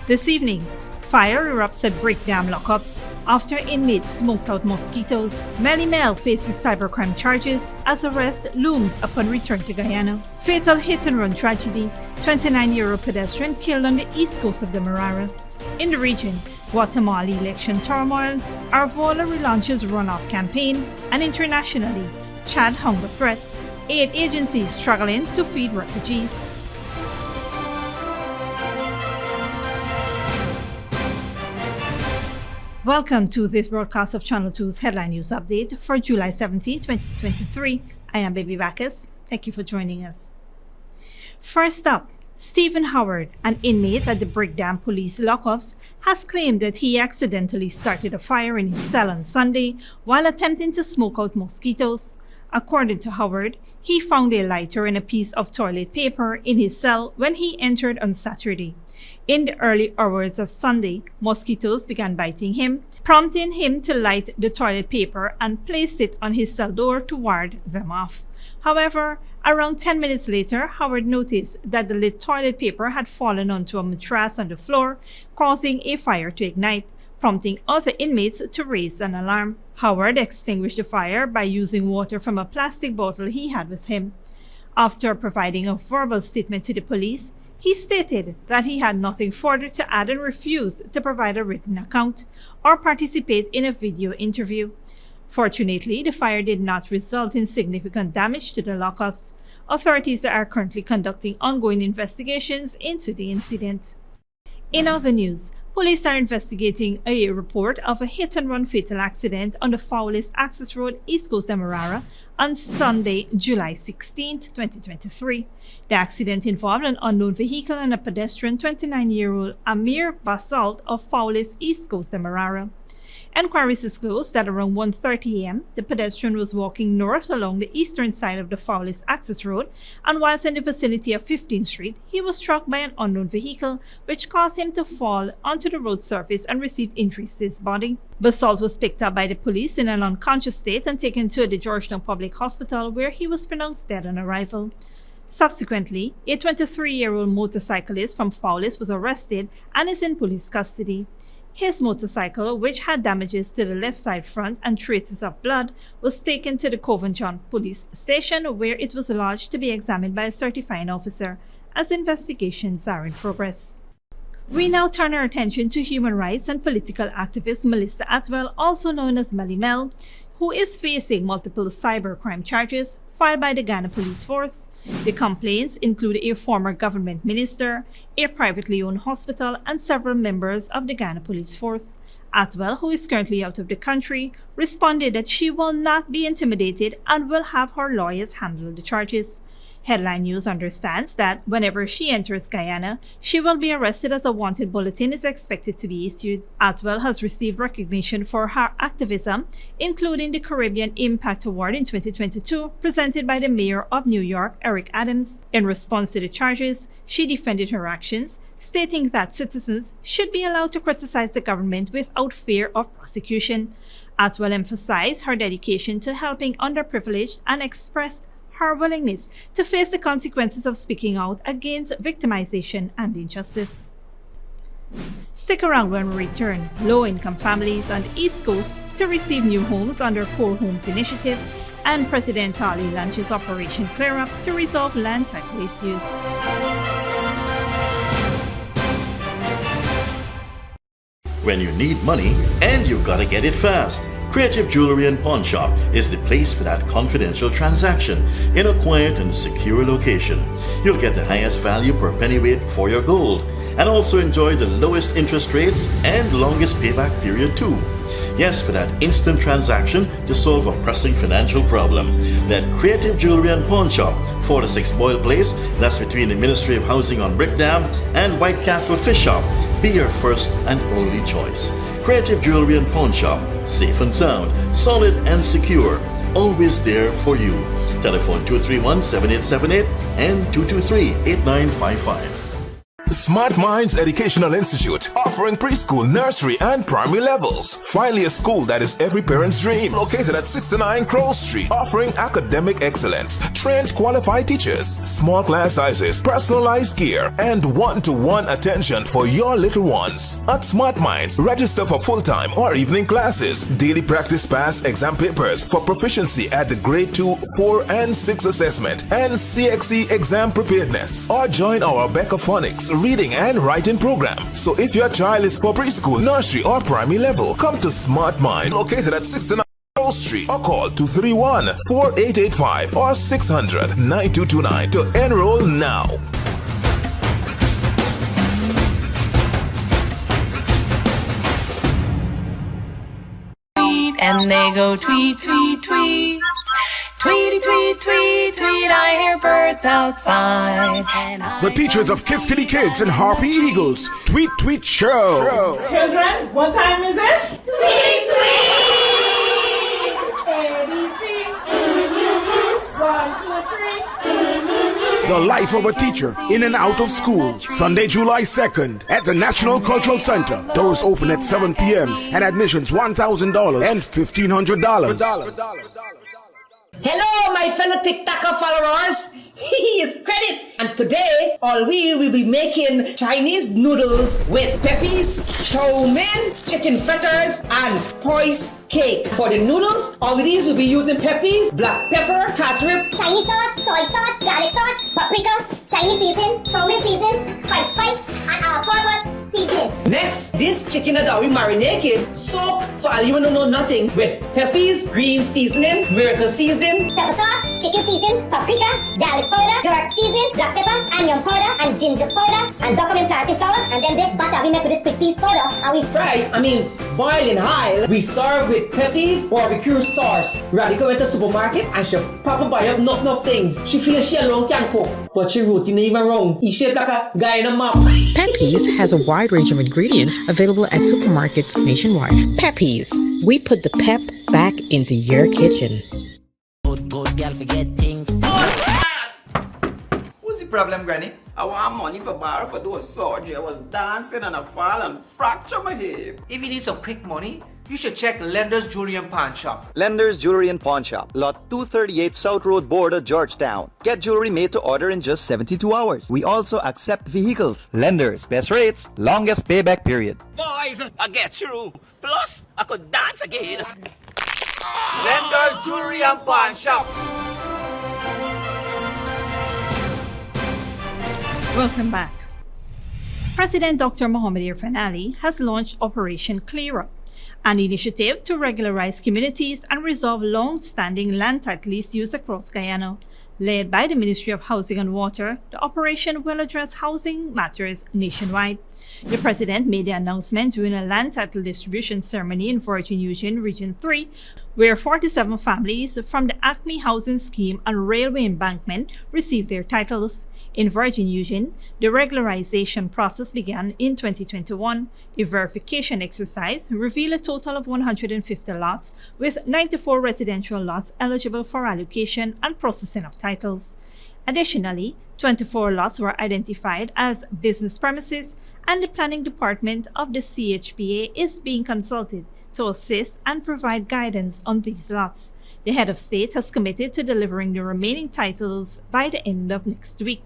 This evening, fire erupts at Brickdam lockups after inmates smoked out mosquitoes. Melly faces cybercrime charges as arrest looms upon return to Guyana. Fatal hit-and-run tragedy, 29-year-old pedestrian killed on the east coast of Demerara. In the region, Guatemala election turmoil, AREVALO relaunches runoff campaign, and internationally, Chad hunger threat, aid agencies struggling to feed refugees. Welcome to this broadcast of Channel 2's Headline News Update for July 17, 2023. I am Baby Bacchus. Thank you for joining us. First up, Stephen Howard, an inmate at the Brickdam police lockups, has claimed that he accidentally started a fire in his cell on Sunday while attempting to smoke out mosquitoes. According to Howard, he found a lighter and a piece of toilet paper in his cell when he entered on Saturday. In the early hours of Sunday, mosquitoes began biting him, prompting him to light the toilet paper and place it on his cell door to ward them off. However, around 10 minutes later, Howard noticed that the lit toilet paper had fallen onto a mattress on the floor, causing a fire to ignite, prompting other inmates to raise an alarm. Howard extinguished the fire by using water from a plastic bottle he had with him. After providing a verbal statement to the police, he stated that he had nothing further to add and refused to provide a written account or participate in a video interview. Fortunately, the fire did not result in significant damage to the lockups. Authorities are currently conducting ongoing investigations into the incident. In other news, police are investigating a report of a hit-and-run fatal accident on the Fowlis Access Road, East Coast Demerara, on Sunday, July 16, 2023. The accident involved an unknown vehicle and a pedestrian 29-year-old Amir Basalt of Fowlis, East Coast Demerara. Enquiries disclosed that around 1:30 a.m., the pedestrian was walking north along the eastern side of the Fowlis Access Road, and whilst in the vicinity of 15th Street, he was struck by an unknown vehicle, which caused him to fall onto the road surface and received injuries to his body. Basalt was picked up by the police in an unconscious state and taken to the Georgetown Public Hospital, where he was pronounced dead on arrival. Subsequently, a 23-year-old motorcyclist from Fowlis was arrested and is in police custody. His motorcycle, which had damages to the left side front and traces of blood, was taken to the Coventry police station, where it was lodged to be examined by a certifying officer as investigations are in progress. We now turn our attention to human rights and political activist Melissa Atwell, also known as Melly, who is facing multiple cybercrime charges filed by the Guyana Police Force. The complaints include a former government minister, a privately owned hospital, and several members of the Guyana Police Force. Atwell, who is currently out of the country, responded that she will not be intimidated and will have her lawyers handle the charges. Headline News understands that whenever she enters Guyana, she will be arrested as a wanted bulletin is expected to be issued. Atwell has received recognition for her activism, including the Caribbean Impact Award in 2022, presented by the Mayor of New York, Eric Adams. In response to the charges, she defended her actions, stating that citizens should be allowed to criticize the government without fear of prosecution. Atwell emphasized her dedication to helping underprivileged and expressed her willingness to face the consequences of speaking out against victimization and injustice. Stick around when we return. Low-income families on the East Coast to receive new homes under Core Homes Initiative, and President Ali launches Operation Clear Up to resolve land title issues. When you need money and you gotta get it fast, Creative Jewelry and Pawn Shop is the place for that confidential transaction in a quiet and secure location. You'll get the highest value per pennyweight for your gold and also enjoy the lowest interest rates and longest payback period too. Yes, for that instant transaction to solve a pressing financial problem. That Creative Jewelry and Pawn Shop, 46 Boyle Place, that's between the Ministry of Housing on Brickdam and White Castle Fish Shop. Be your first and only choice. Creative Jewelry and Pawn Shop, safe and sound, solid and secure, always there for you. Telephone 231-7878 and 223-8955. Smart Minds Educational Institute, offering preschool, nursery, and primary levels. Finally, a school that is every parent's dream. Located at 69 Crow Street, offering academic excellence, trained qualified teachers, small class sizes, personalized care, and one-to-one attention for your little ones. At Smart Minds, register for full-time or evening classes, daily practice pass exam papers for proficiency at the grade 2, 4, and 6 assessment, and CXE exam preparedness. Or join our Becca Phonics reading and writing program. So if your child is for preschool, nursery, or primary level, come to Smart Mind, located at 69 Street, or call 231-4885 or 600-9229 to enroll now. And they go tweet, tweet, tweet. Tweety, tweet, tweet, tweet, I hear birds outside. The teachers of Kiskadee Kids and Harpy Eagles. Tweet, tweet, show. Children, what time is it? Tweet, ABC. 1, 2, 3. The life of a teacher in and out of school. Sunday, July 2nd at the National Cultural Center. Doors open at 7 p.m. and admissions $1,000 and $1,500. Hello, my fellow TikToker followers. Here's credit. And today, all we will be making Chinese noodles with peppies, chow mein, chicken fritters, and spice cake. For the noodles, all we will be using peppies, black pepper, cashew, Chinese sauce, soy sauce, garlic sauce, paprika, Chinese seasoning, chow mein seasoning, white spice, and all-purpose seasoning. Next, this chicken that we marinated, soak for all you know nothing with peppies, green seasoning, miracle seasoning, Pepper sauce, chicken seasoning, paprika, garlic powder, dark seasoning, black pepper, onion powder, and ginger powder, and document plantain flour, and then this butter we make with this quick piece powder, and we boil in high. We serve with peppies, barbecue sauce. Radical went to the supermarket and she proper buy up enough things. She feels she alone can cook, but she routine even wrong. He shaped like a Guyana map. Peppies has a wide range of ingredients available at supermarkets nationwide. Peppies, we put the pep back into your kitchen. Good girl forget things. What's the problem, Granny? I want money for borrow for those surgery. I was dancing and I fall and fracture my hip. If you need some quick money, you should check Lender's Jewelry and Pawn Shop. Lender's Jewelry and Pawn Shop, lot 238 South Road Border, Georgetown. Get jewelry made to order in just 72 hours. We also accept vehicles. Lender's, best rates, longest payback period. Boys, I get through. Plus, I could dance again. Lender's Jewelry and Pawn Shop. Welcome back. President Dr. Mohamed Irfan Ali has launched Operation Clear Up, an initiative to regularize communities and resolve long-standing land title issues across Guyana. Led by the Ministry of Housing and Water, the operation will address housing matters nationwide. The president made the announcement during a land title distribution ceremony in Virgin Union Region 3, where 47 families from the Acme Housing Scheme and Railway Embankment received their titles. In Virgin Union, the regularization process began in 2021. A verification exercise revealed a total of 150 lots, with 94 residential lots eligible for allocation and processing of titles. Additionally, 24 lots were identified as business premises, and the planning department of the CHPA is being consulted to assist and provide guidance on these lots. The head of state has committed to delivering the remaining titles by the end of next week.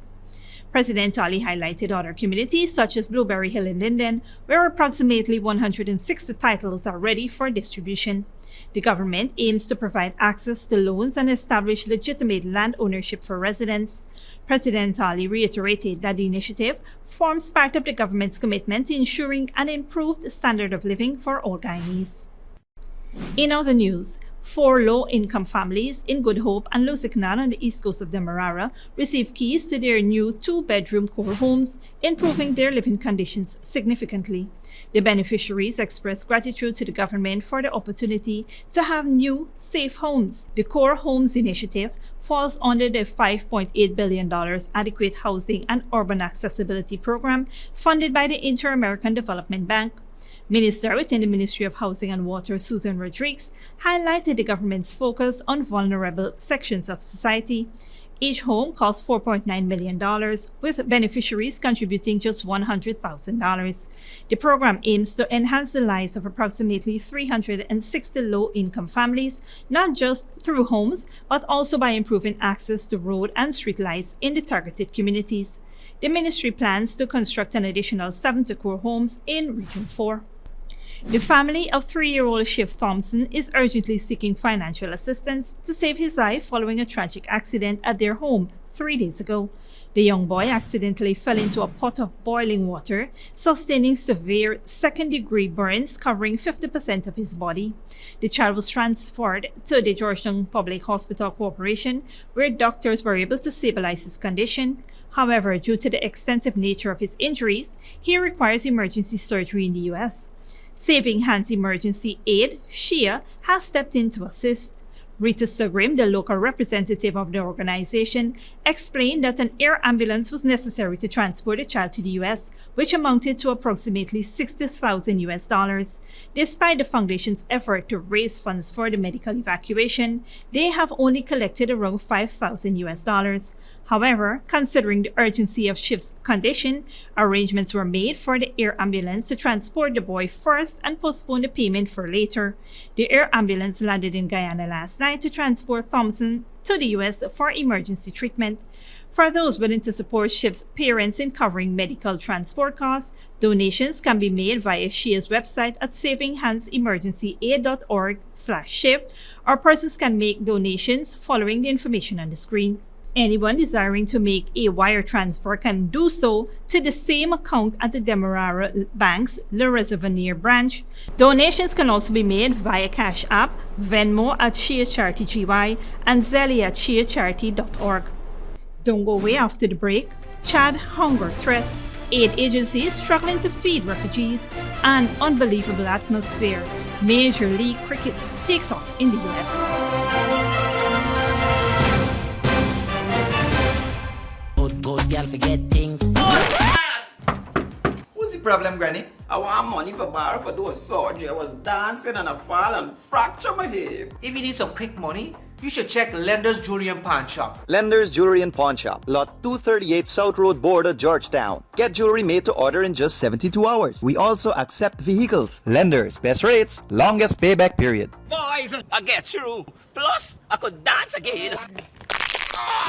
President Ali highlighted other communities such as Blueberry Hill in Linden, where approximately 160 titles are ready for distribution. The government aims to provide access to loans and establish legitimate land ownership for residents. President Ali reiterated that the initiative forms part of the government's commitment to ensuring an improved standard of living for all Guyanese. In other news, 4 low-income families in Good Hope and Lusiknan on the east coast of Demerara received keys to their new 2-bedroom core homes, improving their living conditions significantly. The beneficiaries expressed gratitude to the government for the opportunity to have new, safe homes. The Core Homes Initiative falls under the $5.8 billion Adequate Housing and Urban Accessibility Program funded by the Inter-American Development Bank. Minister within the Ministry of Housing and Water, Susan Rodriguez, highlighted the government's focus on vulnerable sections of society. Each home cost $4.9 million, with beneficiaries contributing just $100,000. The program aims to enhance the lives of approximately 360 low-income families, not just through homes, but also by improving access to road and street lights in the targeted communities. The ministry plans to construct an additional 70 core homes in Region 4. The family of 3-year-old Shiv Thompson is urgently seeking financial assistance to save his life following a tragic accident at their home 3 days ago. The young boy accidentally fell into a pot of boiling water, sustaining severe second-degree burns covering 50% of his body. The child was transferred to the Georgetown Public Hospital Corporation, where doctors were able to stabilize his condition. However, due to the extensive nature of his injuries, he requires emergency surgery in the U.S. Saving Hands Emergency Aid, SHIA, has stepped in to assist. Rita Sugrim, the local representative of the organization, explained that an air ambulance was necessary to transport the child to the U.S., which amounted to approximately $60,000. Despite the foundation's effort to raise funds for the medical evacuation, they have only collected around $5,000. However, considering the urgency of Shiv's condition, arrangements were made for the air ambulance to transport the boy first and postpone the payment for later. The air ambulance landed in Guyana last night to transport Thompson to the U.S. for emergency treatment. For those willing to support Shiv's parents in covering medical transport costs, donations can be made via SHIA's website at savinghandsemergencyaid.org/Shiv, or persons can make donations following the information on the screen. Anyone desiring to make a wire transfer can do so to the same account at the Demerara Bank's Le Reservoir branch. Donations can also be made via Cash App, Venmo at Shia Charity GY, and Zelle at shiacharity.org. Don't go away after the break. Chad hunger threat, aid agencies struggling to feed refugees, and unbelievable atmosphere. Major League Cricket takes off in the US. Good girl forget things. What's the problem, Granny? I want money for borrow for those surgery. I was dancing and I fall and fracture my hip. If you need some quick money, you should check Lender's Jewelry and Pawn Shop. Lender's Jewelry and Pawn Shop, lot 238 South Road Border, Georgetown. Get jewelry made to order in just 72 hours. We also accept vehicles. Lender's, best rates, longest payback period. Boys, I get through. Plus, I could dance again.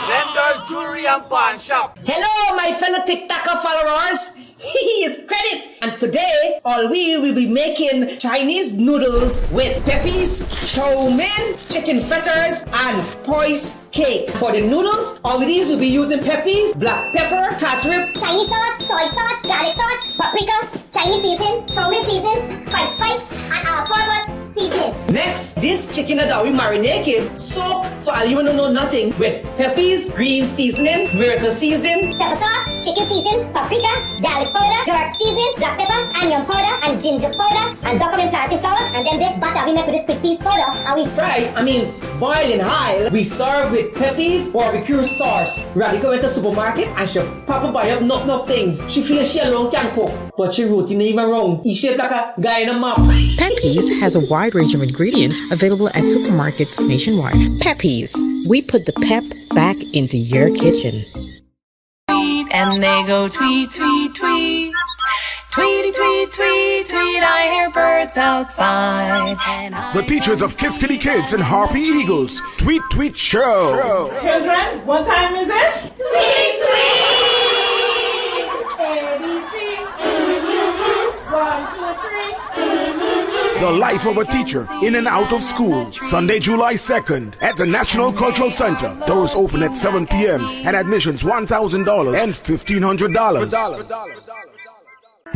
Lender's Jewelry and Pawn Shop. Hello, my fellow TikToker followers. It's Credit, and today all we will be making Chinese noodles with peppies, chow mein, chicken fritters, and spice cake. For the noodles, all these will be using peppies, black pepper, cashew, Chinese sauce, soy sauce, garlic sauce, paprika, Chinese seasoning, chow mein seasoning, white spice, and all-purpose seasoning. Next, this chicken that we marinated, soak for all you wanna know nothing with peppies, green seasoning, miracle seasoning, pepper sauce, chicken seasoning, paprika, garlic powder, dark seasoning, black pepper, onion powder, and ginger powder, and document plantain flour, and then this butter we make with this quick piece powder, and we boil in high. We serve with peppies, barbecue sauce. Radhika went to the supermarket and she papa buy up enough things. She feels she alone can cook, but she routine even wrong. She shaped like a guy in a map. Peppies has a wide range of ingredients available at supermarkets nationwide. Peppies, we put the pep back into your kitchen. And they go tweet, tweet, tweet. Tweety, tweet, tweet, tweet, I hear birds outside. The teachers of Kiss Kitty Kids and Harpy Eagles. Tweet, tweet, show. Children, what time is it? Tweet, ABC. 1, 2, 3. The life of a teacher in and out of school. Sunday, July 2nd at the National Cultural Center. Doors open at 7 p.m. and admissions $1,000 and $1,500.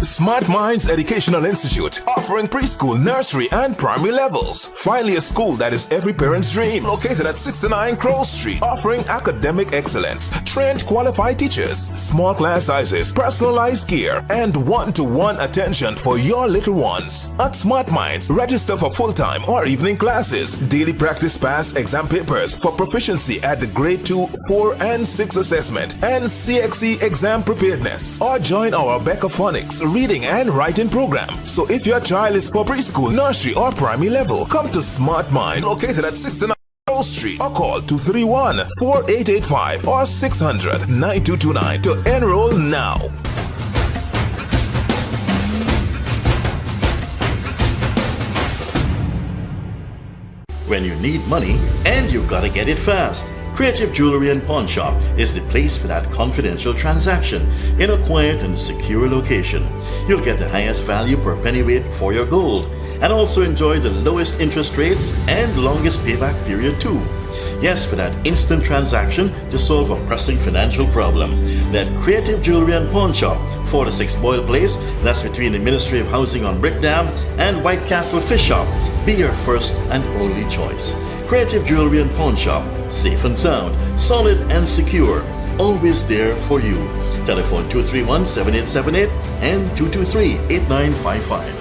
Smart Minds Educational Institute, offering preschool, nursery, and primary levels. Finally, a school that is every parent's dream. Located at 69 Crow Street, offering academic excellence, trained qualified teachers, small class sizes, personalized care, and one-to-one attention for your little ones. At Smart Minds, register for full-time or evening classes, daily practice pass exam papers for proficiency at the grade 2, 4, and 6 assessment, and CXE exam preparedness. Or join our Becca Phonics reading and writing program. So if your child is for preschool, nursery, or primary level, come to Smart Mind, located at 69 Cross Street or call 231-4885 or 600-9229 to enroll now. When you need money and you gotta get it fast, Creative Jewelry and Pawn Shop is the place for that confidential transaction in a quiet and secure location. You'll get the highest value per pennyweight for your gold and also enjoy the lowest interest rates and longest payback period too. Yes, for that instant transaction to solve a pressing financial problem. That Creative Jewelry and Pawn Shop, 46 Boyle Place, that's between the Ministry of Housing on Brickdam and White Castle Fish Shop. Be your first and only choice. Creative Jewelry and Pawn Shop, safe and sound, solid and secure, always there for you. Telephone 231-7878 and 223-8955.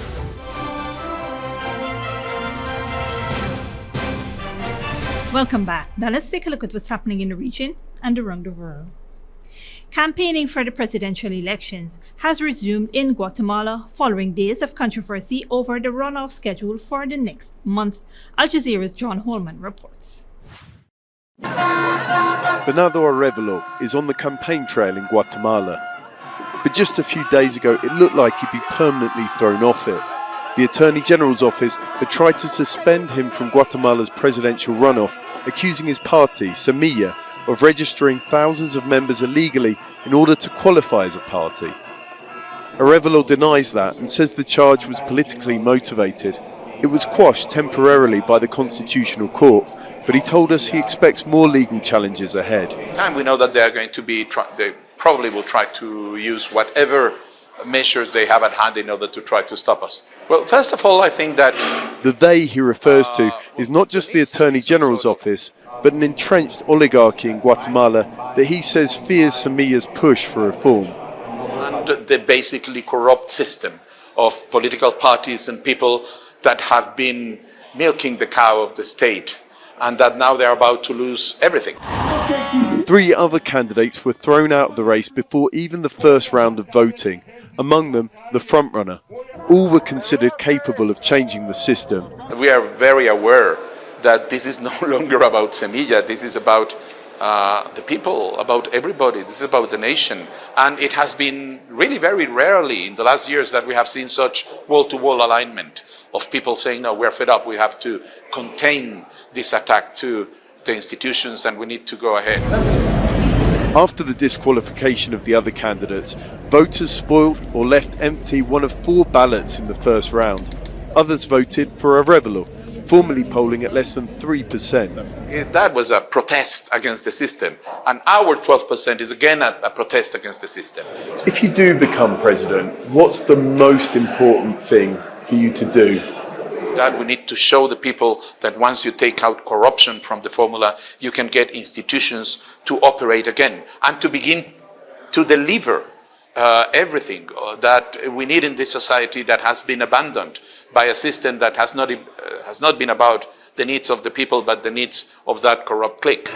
Welcome back. Now let's take a look at what's happening in the region and around the world. Campaigning for the presidential elections has resumed in Guatemala following days of controversy over the runoff schedule for the next month. Al Jazeera's John Holman reports. Bernardo AREVALO is on the campaign trail in Guatemala. But just a few days ago, it looked like he'd be permanently thrown off it. The Attorney General's office had tried to suspend him from Guatemala's presidential runoff, accusing his party, Semilla, of registering thousands of members illegally in order to qualify as a party. AREVALO denies that and says the charge was politically motivated. It was quashed temporarily by the Constitutional Court, but he told us he expects more legal challenges ahead. And we know that they're going to be, they probably will try to use whatever measures they have at hand in order to try to stop us. Well, first of all, I think that the they he refers to is not just the Attorney General's office, but an entrenched oligarchy in Guatemala that he says fears Semilla's push for reform. And the basically corrupt system of political parties and people that have been milking the cow of the state and that now they're about to lose everything. 3 other candidates were thrown out of the race before even the first round of voting, among them the frontrunner. All were considered capable of changing the system. We are very aware that this is no longer about Semilla, this is about the people, about everybody, this is about the nation. And it has been really very rarely in the last years that we have seen such wall-to-wall alignment of people saying, no, we're fed up, we have to contain this attack to the institutions and we need to go ahead. After the disqualification of the other candidates, voters spoiled or left empty one of 4 ballots in the first round. Others voted for AREVALO, formerly polling at less than 3%. That was a protest against the system, and our 12% is again a protest against the system. If you do become president, what's the most important thing for you to do? That we need to show the people that once you take out corruption from the formula, you can get institutions to operate again and to begin to deliver everything that we need in this society that has been abandoned by a system that has not been about the needs of the people, but the needs of that corrupt clique.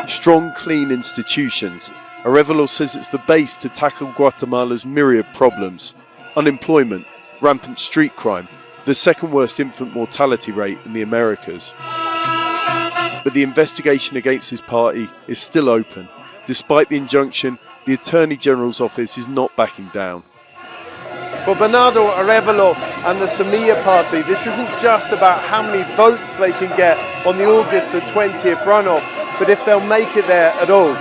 Strong, clean institutions. AREVALO says it's the base to tackle Guatemala's myriad problems. Unemployment, rampant street crime, the second worst infant mortality rate in the Americas. But the investigation against his party is still open. Despite the injunction, the Attorney General's office is not backing down. For Bernardo AREVALO and the Semilla party, this isn't just about how many votes they can get on the August the 20th runoff, but if they'll make it there at all.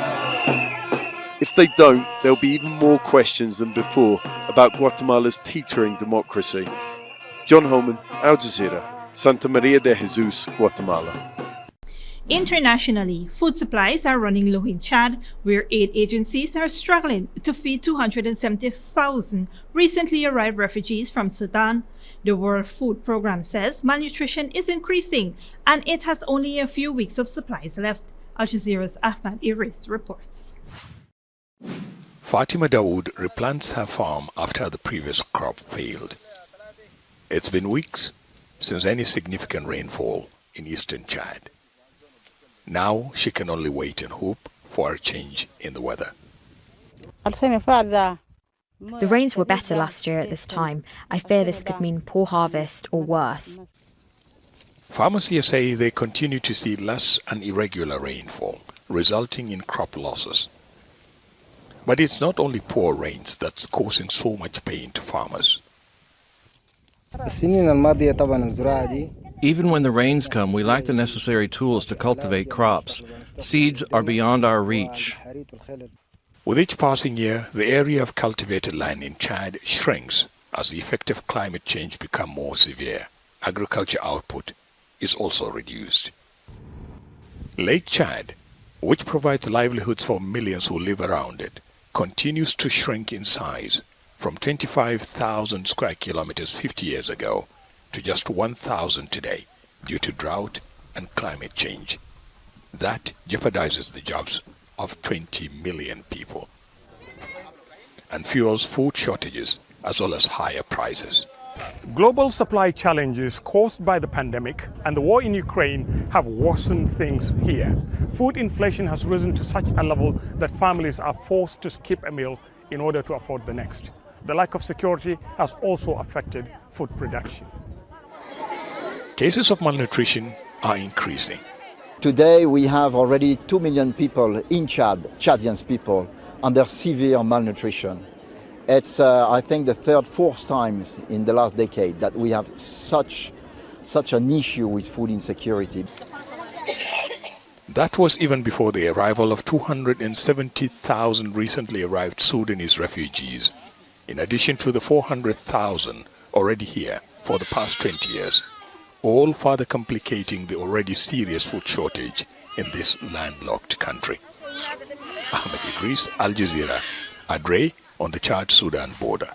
If they don't, there'll be even more questions than before about Guatemala's teetering democracy. John Holman, Al Jazeera, Santa Maria de Jesus, Guatemala. Internationally, food supplies are running low in Chad, where aid agencies are struggling to feed 270,000 recently arrived refugees from Sudan. The World Food Programme says malnutrition is increasing and it has only a few weeks of supplies left. Al Jazeera's Ahmad Iris reports. Fatima Dawood replants her farm after the previous crop failed. It's been weeks since any significant rainfall in eastern Chad. Now she can only wait and hope for a change in the weather. The rains were better last year at this time. I fear this could mean poor harvest or worse. Farmers here say they continue to see less and irregular rainfall, resulting in crop losses. But it's not only poor rains that's causing so much pain to farmers. Even when the rains come, we lack the necessary tools to cultivate crops. Seeds are beyond our reach. With each passing year, the area of cultivated land in Chad shrinks as the effects of climate change become more severe. Agriculture output is also reduced. Lake Chad, which provides livelihoods for millions who live around it, continues to shrink in size from 25,000 square kilometers 50 years ago to just 1,000 today due to drought and climate change. That jeopardizes the jobs of 20 million people and fuels food shortages as well as higher prices. Global supply challenges caused by the pandemic and the war in Ukraine have worsened things here. Food inflation has risen to such a level that families are forced to skip a meal in order to afford the next. The lack of security has also affected food production. Cases of malnutrition are increasing. Today we have already 2 million people in Chad, Chadian people, under severe malnutrition. It's, I think, the fourth times in the last decade that we have such an issue with food insecurity. That was even before the arrival of 270,000 recently arrived Sudanese refugees, in addition to the 400,000 already here for the past 20 years, all further complicating the already serious food shortage in this landlocked country. Ahmed Idris, Al Jazeera, Adre, on the Chad-Sudan border.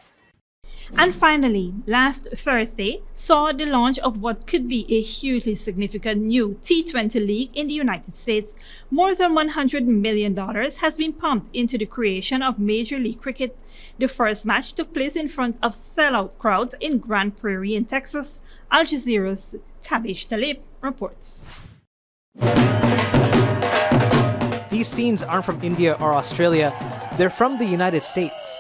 And finally, last Thursday saw the launch of what could be a hugely significant new T20 league in the United States. More than $100 million has been pumped into the creation of Major League Cricket. The first match took place in front of sellout crowds in Grand Prairie in Texas. Al Jazeera's Tabish Talib reports. These scenes aren't from India or Australia, they're from the United States.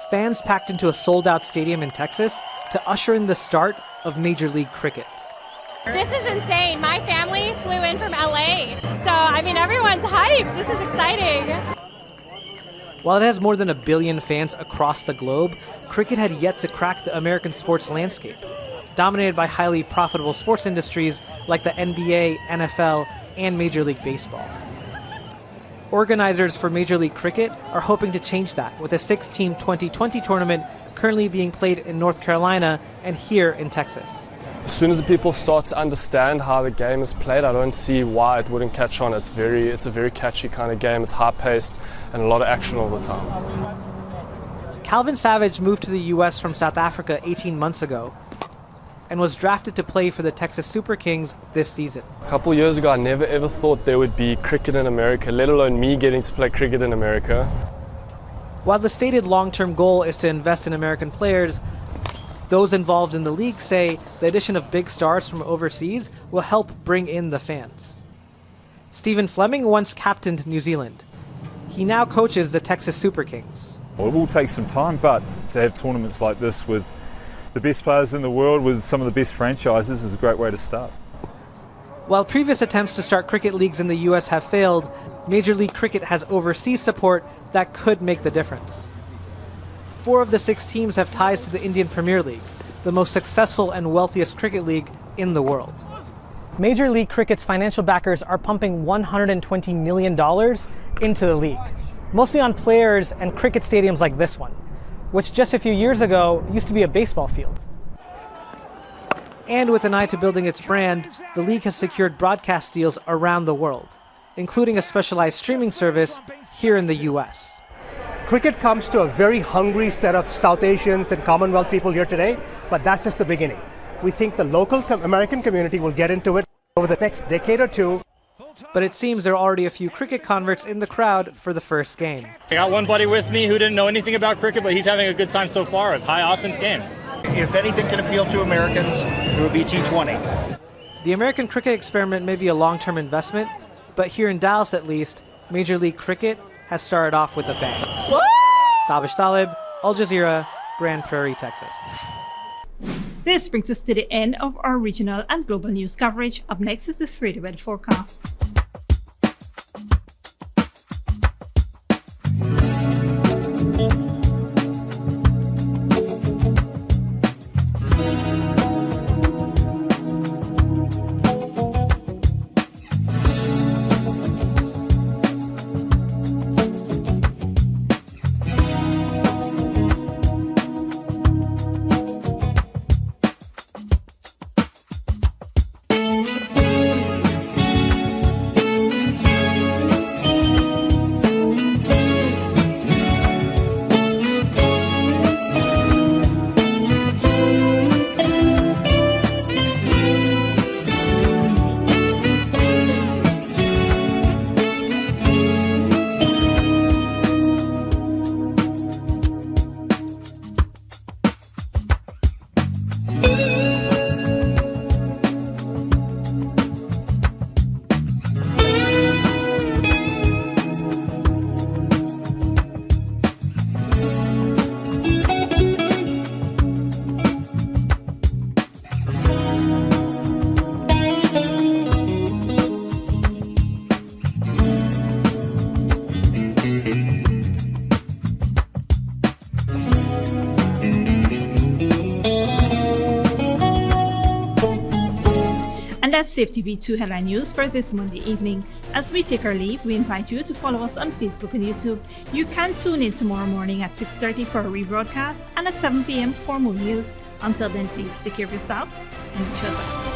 Fans packed into a sold-out stadium in Texas to usher in the start of Major League Cricket. This is insane. My family flew in from LA. So, I mean, everyone's hyped. This is exciting. While it has more than 1 billion fans across the globe, cricket had yet to crack the American sports landscape, dominated by highly profitable sports industries like the NBA, NFL, and Major League Baseball. Organizers for Major League Cricket are hoping to change that with a 6-team 2020 tournament currently being played in North Carolina and here in Texas. As soon as the people start to understand how the game is played, I don't see why it wouldn't catch on. It's a very catchy kind of game. It's high-paced and a lot of action all the time. Calvin Savage moved to the U.S. from South Africa 18 months ago and was drafted to play for the Texas Super Kings this season. A couple years ago, I never ever thought there would be cricket in America, let alone me getting to play cricket in America. While the stated long-term goal is to invest in American players, those involved in the league say the addition of big stars from overseas will help bring in the fans. Stephen Fleming once captained New Zealand. He now coaches the Texas Super Kings. Well, it will take some time, but to have tournaments like this with the best players in the world, with some of the best franchises, is a great way to start. While previous attempts to start cricket leagues in the US have failed, Major League Cricket has overseas support that could make the difference. 4 of the 6 teams have ties to the Indian Premier League, the most successful and wealthiest cricket league in the world. Major League Cricket's financial backers are pumping $120 million into the league, mostly on players and cricket stadiums like this one, which just a few years ago used to be a baseball field. And with an eye to building its brand, the league has secured broadcast deals around the world, including a specialized streaming service here in the US. Cricket comes to a very hungry set of South Asians and Commonwealth people here today, but that's just the beginning. We think the local American community will get into it over the next decade or two. But it seems there are already a few cricket converts in the crowd for the first game. I got one buddy with me who didn't know anything about cricket, but he's having a good time so far. A high offense game. If anything can appeal to Americans, it would be T20. The American cricket experiment may be a long-term investment, but here in Dallas at least, Major League Cricket has started off with a bang. Tabish Talib, Al Jazeera, Grand Prairie, Texas. This brings us to the end of our regional and global news coverage. Up next is the 3-day weather forecast. That's Safety B2 headline news for this Monday evening. As we take our leave, we invite you to follow us on Facebook and YouTube. You can tune in tomorrow morning at 6:30 for a rebroadcast and at 7 p.m. for more news. Until then, please take care of yourself and each other.